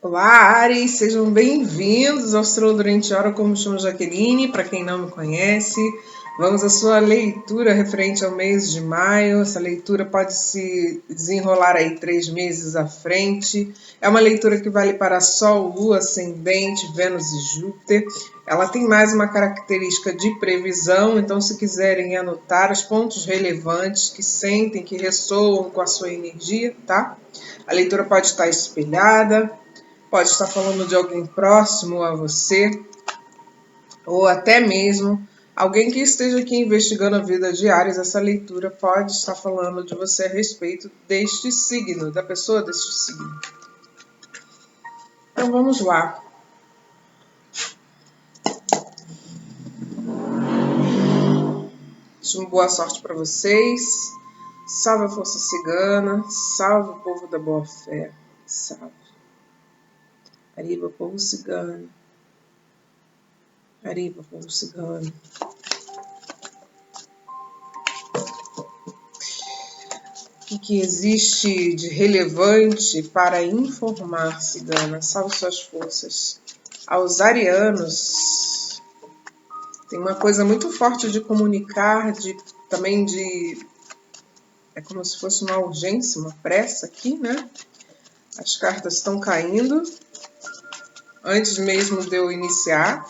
Olá, Ares, sejam bem-vindos ao Astrologia Durante a Hora, como me chamo Jaqueline, para quem não me conhece. Vamos à sua leitura referente ao mês de maio. Essa leitura pode se desenrolar aí 3 meses à frente. É uma leitura que vale para Sol, Lua, Ascendente, Vênus e Júpiter. Ela tem mais uma característica de previsão, então se quiserem anotar os pontos relevantes que sentem, que ressoam com a sua energia, tá? A leitura pode estar espelhada, pode estar falando de alguém próximo a você, ou até mesmo alguém que esteja aqui investigando a vida de Áries. Essa leitura pode estar falando de você a respeito deste signo, da pessoa deste signo. Então vamos lá. Uma boa sorte para vocês. Salve a força cigana, salve o povo da boa fé, salve. Arriba, povo cigano. Arriba, povo cigano. O que existe de relevante para informar, cigana? Salve suas forças. Aos arianos, tem uma coisa muito forte de comunicar, também de... É como se fosse uma urgência, uma pressa aqui, né? As cartas estão caindo. Antes mesmo de eu iniciar.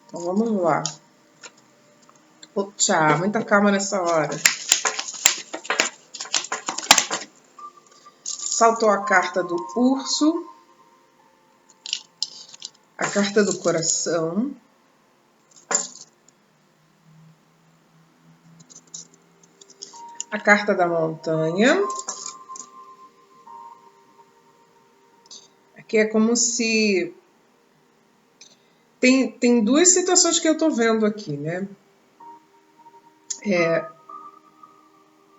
Então vamos lá. Opa, muita calma nessa hora. Saltou a carta do urso. A carta do coração. A carta da montanha. Aqui é como se... Tem duas situações que eu tô vendo aqui, né?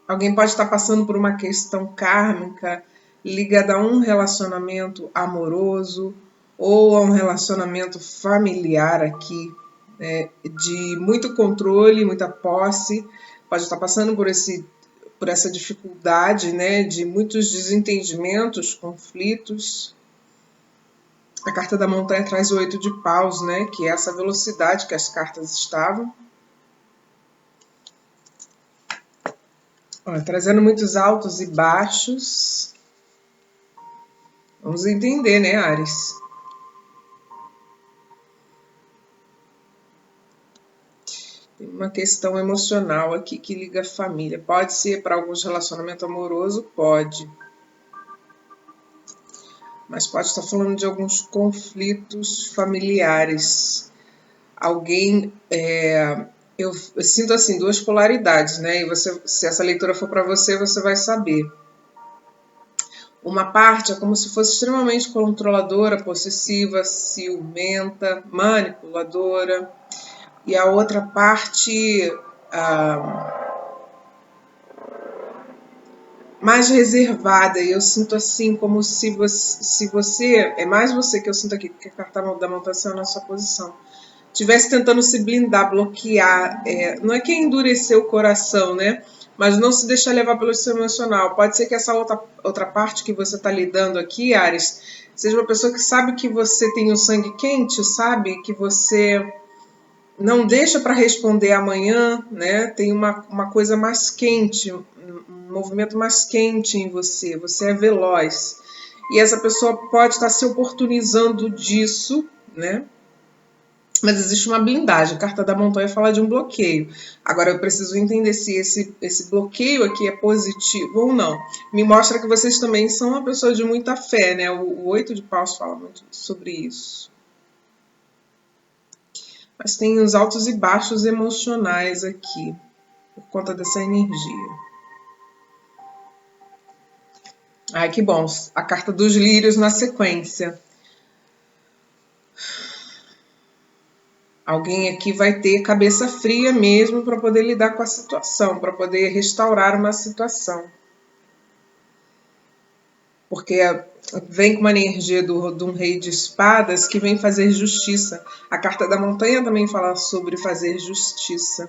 Alguém pode estar passando por uma questão kármica ligada a um relacionamento amoroso ou a um relacionamento familiar aqui, né? De muito controle, muita posse. Pode estar passando por essa dificuldade, né? De muitos desentendimentos, conflitos. A carta da montanha traz o 8 de paus, né? Que é essa velocidade que as cartas estavam. Ó, trazendo muitos altos e baixos. Vamos entender, né, Áries? Tem uma questão emocional aqui que liga a família. Pode ser para alguns relacionamento amoroso? Pode. Mas pode estar falando de alguns conflitos familiares. Alguém... Eu sinto assim, duas polaridades, né? E se essa leitura for para você, você vai saber. Uma parte é como se fosse extremamente controladora, possessiva, ciumenta, manipuladora. E a outra parte mais reservada. E eu sinto assim, como se você... É mais você que eu sinto aqui, porque a carta da montação é na sua posição. Estivesse tentando se blindar, bloquear. Não é que endurecer o coração, né? Mas não se deixar levar pelo seu emocional. Pode ser que essa outra parte que você está lidando aqui, Áries, seja uma pessoa que sabe que você tem o sangue quente, sabe? Que você não deixa para responder amanhã, né? Tem uma coisa mais quente, um movimento mais quente em você. Você é veloz. E essa pessoa pode estar se oportunizando disso, né? Mas existe uma blindagem. A carta da montanha fala de um bloqueio. Agora eu preciso entender se esse bloqueio aqui é positivo ou não. Me mostra que vocês também são uma pessoa de muita fé, né? O 8 de paus fala muito sobre isso. Mas tem os altos e baixos emocionais aqui, por conta dessa energia. Ai, que bom. A carta dos lírios na sequência. Alguém aqui vai ter cabeça fria mesmo para poder lidar com a situação, para poder restaurar uma situação. Porque vem com uma energia de um rei de espadas que vem fazer justiça. A carta da montanha também fala sobre fazer justiça.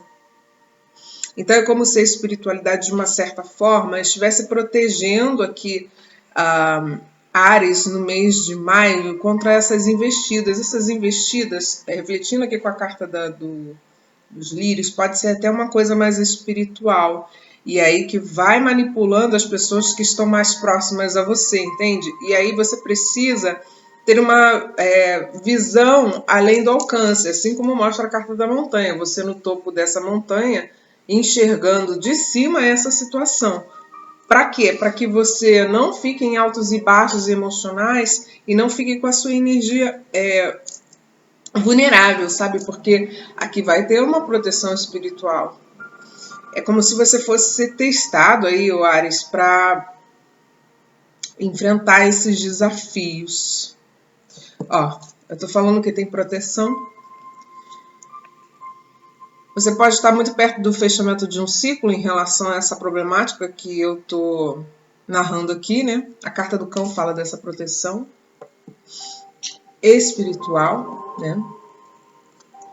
Então é como se a espiritualidade, de uma certa forma, estivesse protegendo aqui a Áries no mês de maio contra essas investidas. Essas investidas, refletindo aqui com a carta dos lírios, pode ser até uma coisa mais espiritual. E aí que vai manipulando as pessoas que estão mais próximas a você, entende? E aí você precisa ter uma visão além do alcance, assim como mostra a carta da montanha. Você no topo dessa montanha, enxergando de cima essa situação. Para quê? Para que você não fique em altos e baixos emocionais e não fique com a sua energia vulnerável, sabe? Porque aqui vai ter uma proteção espiritual. É como se você fosse ser testado aí, o Áries, para enfrentar esses desafios. Ó, eu tô falando que tem proteção. Você pode estar muito perto do fechamento de um ciclo em relação a essa problemática que eu tô narrando aqui, né? A carta do cão fala dessa proteção espiritual, né?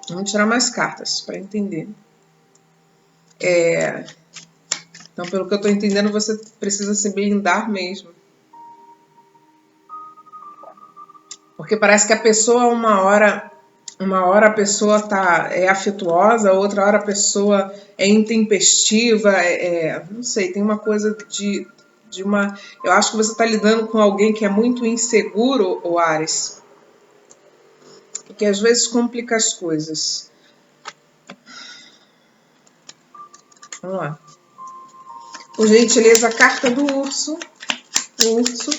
Vamos tirar mais cartas para entender. Então, pelo que eu tô entendendo, você precisa se blindar mesmo. Porque parece que a pessoa, uma hora a pessoa é afetuosa, outra hora a pessoa é intempestiva, não sei, tem uma coisa de uma... Eu acho que você está lidando com alguém que é muito inseguro, o Áries, que às vezes complica as coisas. Vamos lá. Por gentileza, a carta do urso. O urso.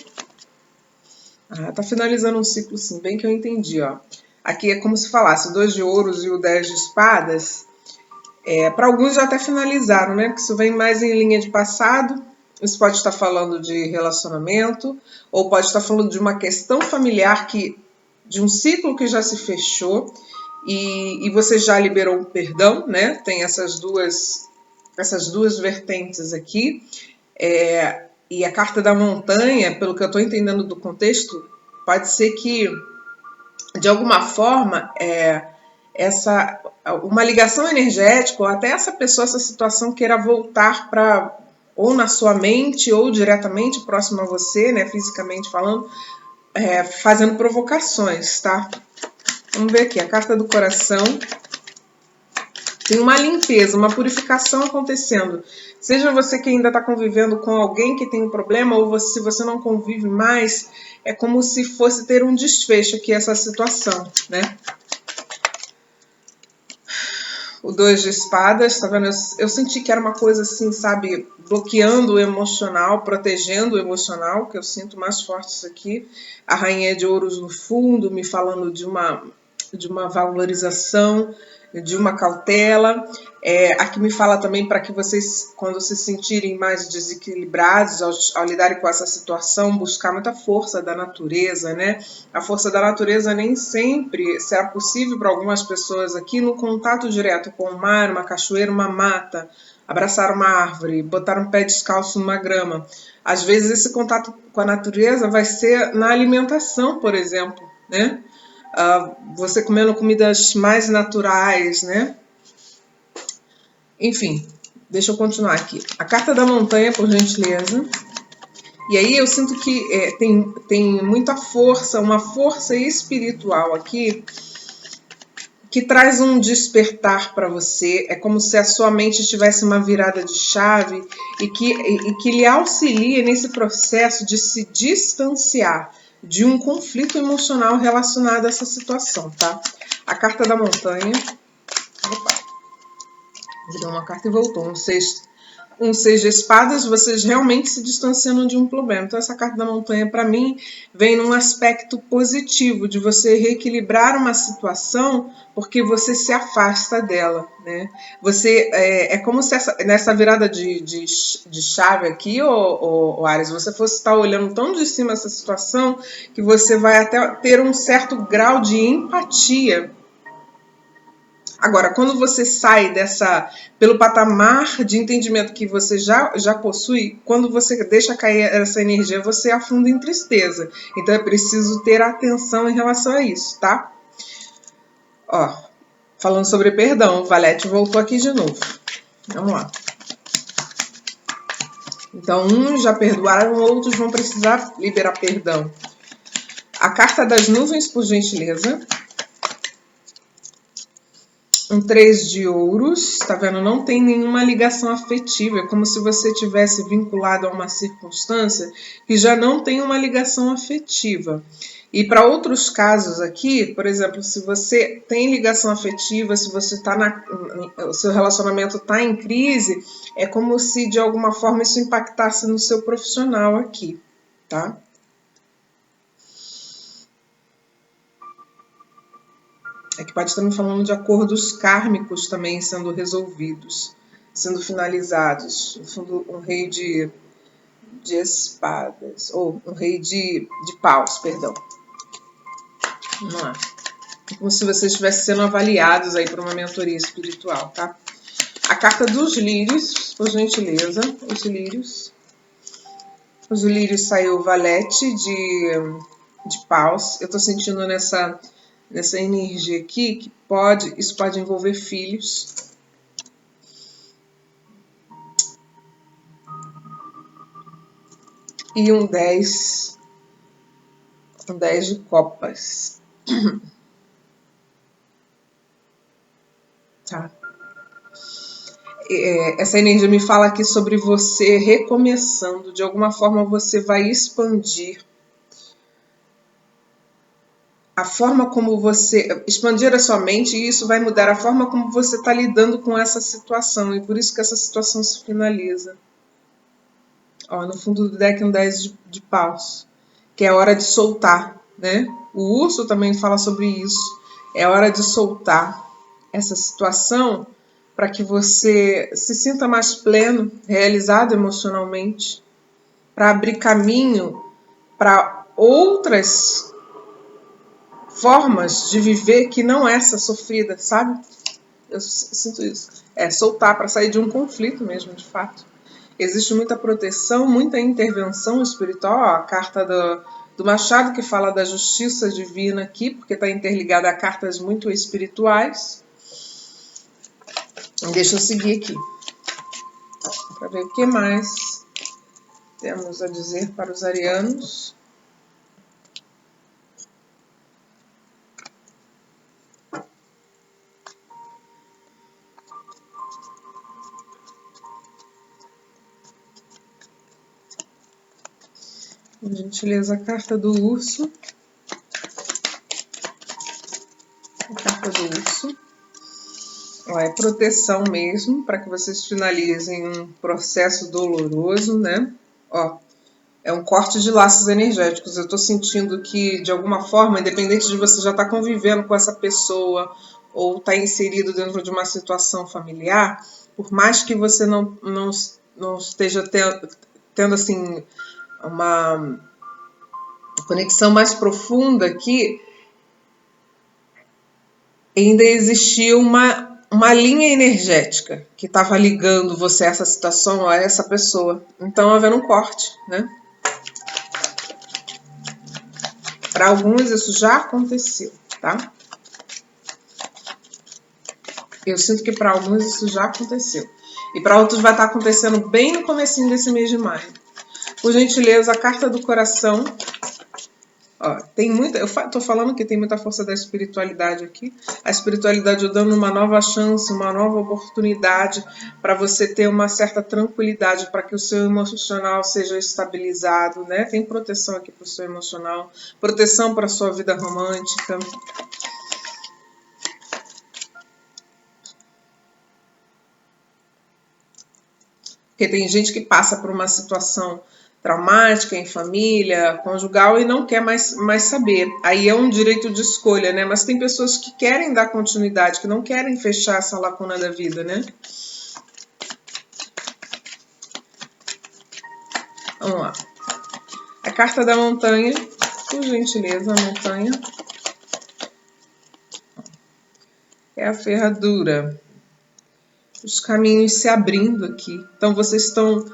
Tá finalizando um ciclo, sim, bem que eu entendi, ó. Aqui é como se falasse o 2 de ouros e o 10 de espadas. Para alguns já até finalizaram, né? Porque isso vem mais em linha de passado. Isso pode estar falando de relacionamento, ou pode estar falando de uma questão familiar, de um ciclo que já se fechou e você já liberou um perdão, né? Tem essas duas vertentes aqui. E a carta da montanha, pelo que eu estou entendendo do contexto, pode ser que, de alguma forma, uma ligação energética, ou até essa pessoa, essa situação queira voltar para, ou na sua mente, ou diretamente próximo a você, né, fisicamente falando, fazendo provocações, tá? Vamos ver aqui, a carta do coração. Tem uma limpeza, uma purificação acontecendo. Seja você que ainda está convivendo com alguém que tem um problema, ou se você não convive mais, é como se fosse ter um desfecho aqui essa situação, né? O 2 de espadas, tá vendo? Eu senti que era uma coisa assim, sabe, bloqueando o emocional, protegendo o emocional, que eu sinto mais forte isso aqui. A rainha de ouros no fundo, me falando de uma valorização, de uma cautela. Aqui me fala também para que vocês, quando se sentirem mais desequilibrados ao lidarem com essa situação, buscar muita força da natureza, né? A força da natureza nem sempre será possível para algumas pessoas aqui no contato direto com o mar, uma cachoeira, uma mata, abraçar uma árvore, botar um pé descalço numa grama. Às vezes esse contato com a natureza vai ser na alimentação, por exemplo, né? Você comendo comidas mais naturais, né? Enfim, deixa eu continuar aqui. A carta da montanha, por gentileza. E aí eu sinto que tem muita força, uma força espiritual aqui, que traz um despertar para você. É como se a sua mente tivesse uma virada de chave e que lhe auxilia nesse processo de se distanciar de um conflito emocional relacionado a essa situação, tá? A carta da montanha. Opa. Virou uma carta e voltou. Um 6 de espadas, vocês realmente se distanciando de um problema. Então, essa carta da montanha, para mim, vem num aspecto positivo, de você reequilibrar uma situação porque você se afasta dela, né? Você, é como se nessa virada de chave aqui, ô Áries, você fosse estar olhando tão de cima essa situação que você vai até ter um certo grau de empatia. Agora, quando você sai pelo patamar de entendimento que você já possui, quando você deixa cair essa energia, você afunda em tristeza. Então é preciso ter atenção em relação a isso, tá? Ó, falando sobre perdão, o Valete voltou aqui de novo. Vamos lá. Então, uns já perdoaram, outros vão precisar liberar perdão. A carta das nuvens, por gentileza. Um 3 de ouros, tá vendo? Não tem nenhuma ligação afetiva. É como se você tivesse vinculado a uma circunstância que já não tem uma ligação afetiva. E para outros casos aqui, por exemplo, se você tem ligação afetiva, se você o seu relacionamento está em crise, é como se de alguma forma isso impactasse no seu profissional aqui, tá? Aqui pode estar me falando de acordos kármicos também sendo resolvidos, sendo finalizados. No fundo, um rei de espadas, ou um rei de paus, perdão. Vamos lá. Como se vocês estivessem sendo avaliados aí por uma mentoria espiritual, tá? A carta dos lírios, por gentileza, os lírios. Os lírios saiu o valete de paus. Eu tô sentindo nessa energia aqui que isso pode envolver filhos. E um 10 de copas. Tá. Essa energia me fala aqui sobre você recomeçando. De alguma forma você vai expandir a forma como você expandir a sua mente, e isso vai mudar a forma como você está lidando com essa situação, e por isso que essa situação se finaliza. Ó, no fundo do deck um 10 de paus, que é a hora de soltar, né? O urso também fala sobre isso. É hora de soltar essa situação para que você se sinta mais pleno, realizado emocionalmente, para abrir caminho para outras formas de viver que não essa sofrida, sabe? Eu sinto isso. É soltar para sair de um conflito mesmo, de fato. Existe muita proteção, muita intervenção espiritual. Ó, a carta do Machado que fala da justiça divina aqui, porque está interligada a cartas muito espirituais. Deixa eu seguir aqui para ver o que mais temos a dizer para os arianos. Por gentileza, a carta do urso. A carta do urso. Ó, é proteção mesmo, para que vocês finalizem um processo doloroso, né? Ó, é um corte de laços energéticos. Eu estou sentindo que, de alguma forma, independente de você já estar convivendo com essa pessoa ou estar inserido dentro de uma situação familiar, por mais que você não esteja tendo assim, uma conexão mais profunda aqui, ainda existia uma linha energética que estava ligando você a essa situação, a essa pessoa. Então, havendo um corte, né? Para alguns isso já aconteceu, tá? Eu sinto que para alguns isso já aconteceu. E para outros vai estar acontecendo bem no comecinho desse mês de maio. Por gentileza, a carta do coração. Ó, tem muita, eu tô falando que tem muita força da espiritualidade aqui. A espiritualidade dando uma nova chance, uma nova oportunidade para você ter uma certa tranquilidade, para que o seu emocional seja estabilizado, né? Tem proteção aqui para o seu emocional, proteção para a sua vida romântica. Porque tem gente que passa por uma situação traumática em família, conjugal, e não quer mais saber. Aí é um direito de escolha, né? Mas tem pessoas que querem dar continuidade, que não querem fechar essa lacuna da vida, né? Vamos lá. A carta da montanha, por gentileza, a montanha. É a ferradura. Os caminhos se abrindo aqui. Então, vocês estão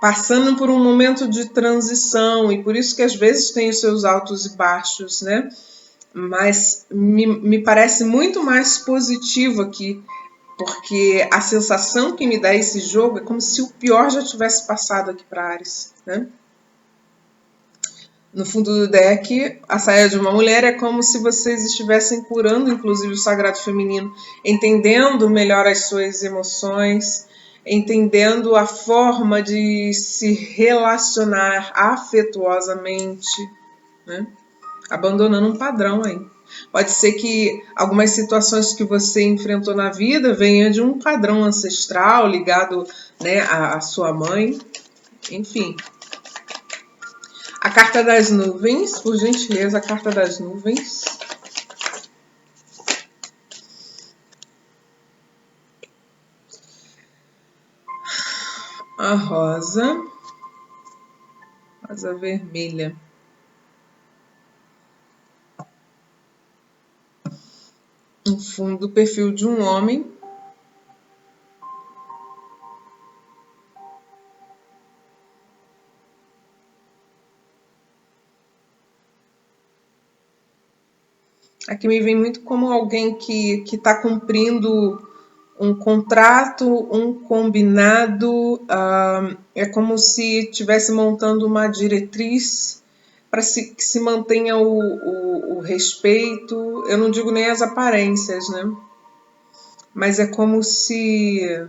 passando por um momento de transição, e por isso que às vezes tem os seus altos e baixos, né? Mas me parece muito mais positivo aqui Porque a sensação que me dá esse jogo é como se o pior já tivesse passado aqui para Áries, né? No fundo do deck, a saia de uma mulher é como se vocês estivessem curando, inclusive, o sagrado feminino, entendendo melhor as suas emoções, entendendo a forma de se relacionar afetuosamente, né? Abandonando um padrão aí. Pode ser que algumas situações que você enfrentou na vida venham de um padrão ancestral ligado, né, à sua mãe, enfim. A carta das nuvens, por gentileza, a carta das nuvens. A rosa vermelha. Um fundo do perfil de um homem. Aqui me vem muito como alguém que está cumprindo um contrato, um combinado, é como se estivesse montando uma diretriz para que se mantenha o respeito. Eu não digo nem as aparências, né? Mas é como se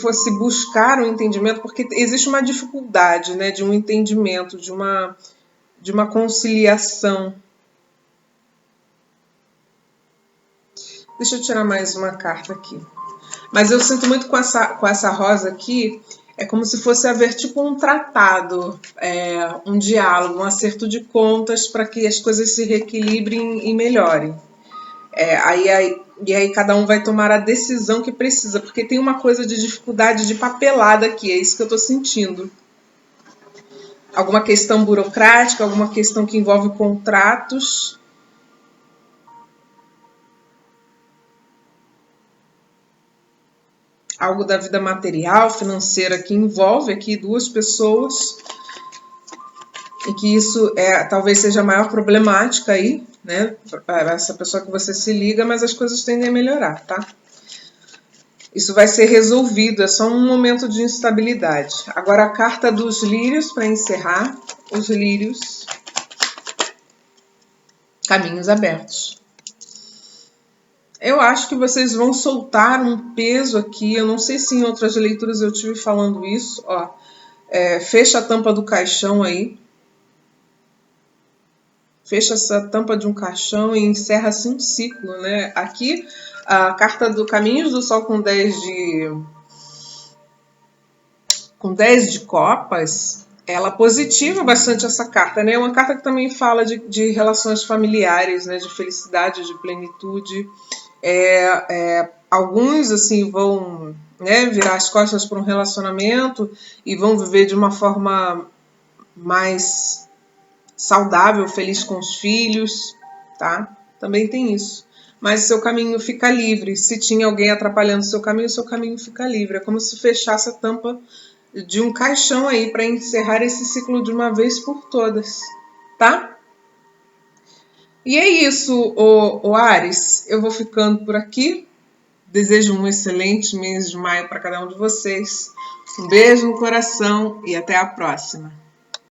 fosse buscar um entendimento, porque existe uma dificuldade, né, de um entendimento, de uma conciliação. Deixa eu tirar mais uma carta aqui. Mas eu sinto muito com essa rosa aqui, é como se fosse haver tipo um tratado, um diálogo, um acerto de contas para que as coisas se reequilibrem e melhorem. E aí cada um vai tomar a decisão que precisa, porque tem uma coisa de dificuldade de papelada aqui, é isso que eu estou sentindo. Alguma questão burocrática, alguma questão que envolve contratos. Algo da vida material, financeira, que envolve aqui duas pessoas. E que isso talvez seja a maior problemática aí, né? Para essa pessoa que você se liga, mas as coisas tendem a melhorar, tá? Isso vai ser resolvido, é só um momento de instabilidade. Agora a carta dos lírios, para encerrar. Os lírios. Caminhos abertos. Eu acho que vocês vão soltar um peso aqui. Eu não sei se em outras leituras eu estive falando isso. Ó, fecha a tampa do caixão aí. Fecha essa tampa de um caixão e encerra-se um ciclo, né? Aqui, a carta do Caminhos do Sol com 10 de copas, ela positiva bastante essa carta, né? É uma carta que também fala de relações familiares, né? De felicidade, de plenitude. Alguns, assim, vão, né, virar as costas para um relacionamento e vão viver de uma forma mais saudável, feliz com os filhos, tá? Também tem isso. Mas seu caminho fica livre. Se tinha alguém atrapalhando seu caminho fica livre. É como se fechasse a tampa de um caixão aí para encerrar esse ciclo de uma vez por todas, tá? E é isso, o Áries. Eu vou ficando por aqui. Desejo um excelente mês de maio para cada um de vocês. Um beijo no coração e até a próxima.